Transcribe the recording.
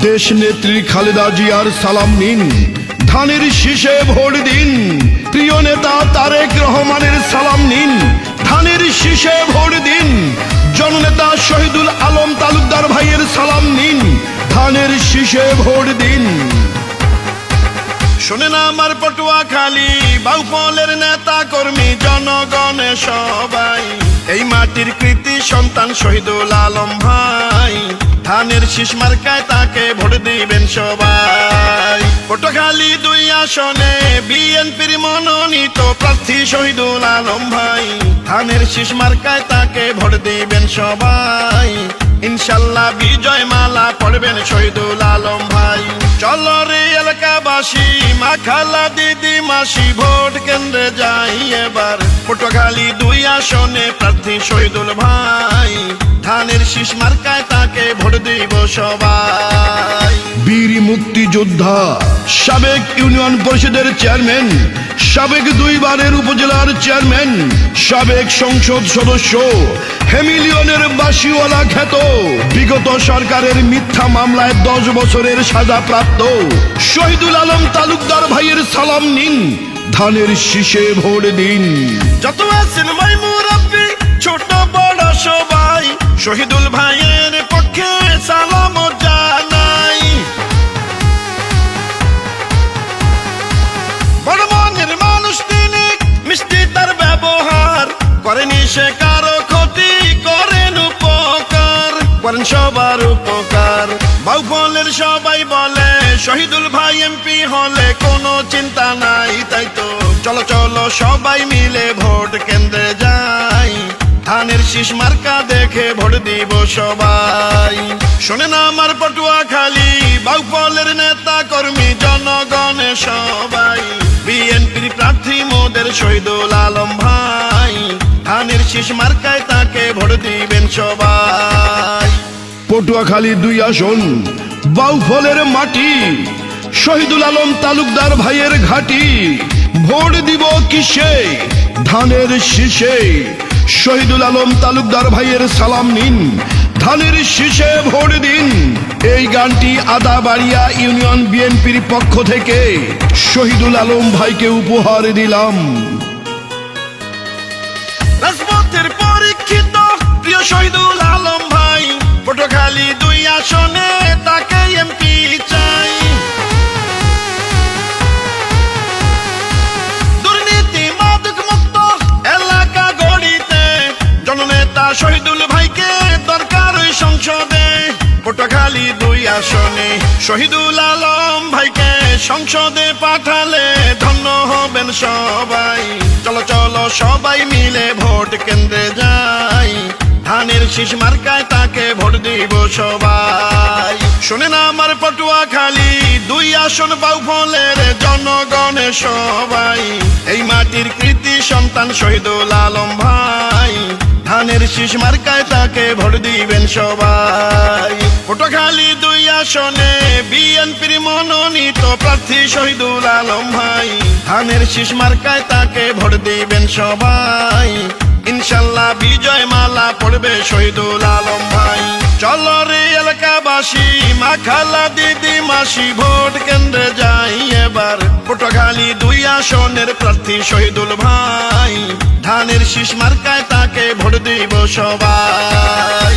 দেশ নেত্রী খালেদা জিয়ার সালাম নিন, ধানের শীষে ভোট দিন। প্রিয় নেতা তারেক রহমানের সালাম নিন, ধানের শীষে ভোট দিন। জননেতা শহীদুল আলম তালুকদার ভাইয়ের সালাম নিন, ধানের শীষে ভোট দিন। শোনেন আমার পটুয়াখালী বাউফলের নেতা কর্মী জনগণ সবাই, এই মাটির কৃতি সন্তান শহীদুল আলম ভাই, ধানের শীষ মার্কায় তাকে ভোট দিবেন সবাই। পটুয়াখালী 2 আসনে বিএনপির মনোনীত প্রার্থী শহীদুল আলম ভাই, ধানের শীষ মার্কায় তাকে ভোট দিবেন সবাই। ইনশাল্লাহ বিজয় মালা পড়বেন শহীদুল আলম ভাই। চলো রে এলাকাবাসী, মা খালা দিদি মাসি, ভোট কেন্দ্রে যাই এবার। পটুয়াখালী 2 আসনে প্রার্থী শহীদুল ভাই, ধানের শীষ মার্কায় তাকে ভোট দিব সবাই। বীর মুক্তিযোদ্ধা, সাবেক ইউনিয়ন পরিষদের চেয়ারম্যান, সাবেক 2 বারের উপজেলার চেয়ারম্যান, সাবেক সংসদ সদস্য, হেমিলিয়নের বাসিওয়ালা খ্যাত, বিগত সরকারের মিথ্যা মামলায় 10 বছরের সাজা প্রাপ্ত শহীদুল আলম তালুকদার ভাইয়ের সালাম নিন, ধানের শীষে ভোট দিন। যত আছেন ভাই মুরাব্বি, ছোট বড় সবাই, শহীদুল ভাইয়ের পক্ষে সালাম জানাই। বড় মনের মানুষ তিনি, মিষ্টি তার ব্যবহার, করেনি সে কারো ক্ষতি, করেন উপকার, করেন সবার উপকার। বাউফলের সবাই বলে শহীদুল ভাই এমপি হলে কোনো চিন্তা নাই, তাই তো চলো চলো সবাই মিলে ভোট কেন্দ্রে যাই, ধানের শীষ মার্কা দেখে ভোট দিব সবাই। শোনেন আমার পটুয়াখালী বাউফলের নেতা কর্মী জনগণ সবাই, বিএনপির প্রার্থী মোদের শহীদুল আলম ভাই, ধানের শীষ মার্কায় তাকে ভোট দিবেন সবাই। পটুয়াখালী 2 আসন বাউফলের মাটি, শহীদুল আলম তালুকদার ভাইয়ের ঘাটি, ভোট দিব কিসে? ধানের শীষে। শহীদুল আলম তালুকদার ভাইয়ের সালাম নিন, ধানের শীষে ভোট দিন। এই গানটি আদাবাড়িয়া ইউনিয়ন বিএনপির পক্ষ থেকে শহীদুল আলম ভাইকে উপহার দিলাম। রাজপথের পরীক্ষিত প্রিয় শহীদুল আলম ভাই, পটুয়াখালী 2 আসনে তাকে এমপি চাই। দুর্নীতি মাদক মুক্ত এলাকা গড়িতে জননেতা শহীদুল ভাইকে দরকার সংসদে। পটুয়াখালী 2 আসনে শহীদুল আলম ভাইকে সংসদে পাঠালে ধন্য হবেন সবাই। চলো চলো সবাই মিলে ভোট কেন্দ্রে যাই, ধানের শীষ মার্কায় তাকে ভোট দিব সবাই। শোনেন আমার পটুয়াখালী 2 আসন বাউফলের জনগণ সবাই, এই মাটির কৃতি সন্তান শহীদুল আলম ভাই, ধানের শীষ মার্কায় তাকে ভোট দিবেন সবাই। পটুয়াখালী 2 আসনে বিএনপির মনোনীত প্রার্থী শহীদুল আলম ভাই, ধানের শীষ মার্কায় তাকে ভোট দিবেন সবাই। ইনশাল্লাহ বিজয় মালা পড়বে শহীদুল আলম ভাই। চলো রে এলাকাবাসী, মা খালা দিদি মাসি, ভোট কেন্দ্রে যাই এবার। পটুয়াখালী 2 আসনের প্রার্থী শহীদুল ভাই, ধানের শীষ মার্কায় তাকে ভোট দিব সবাই।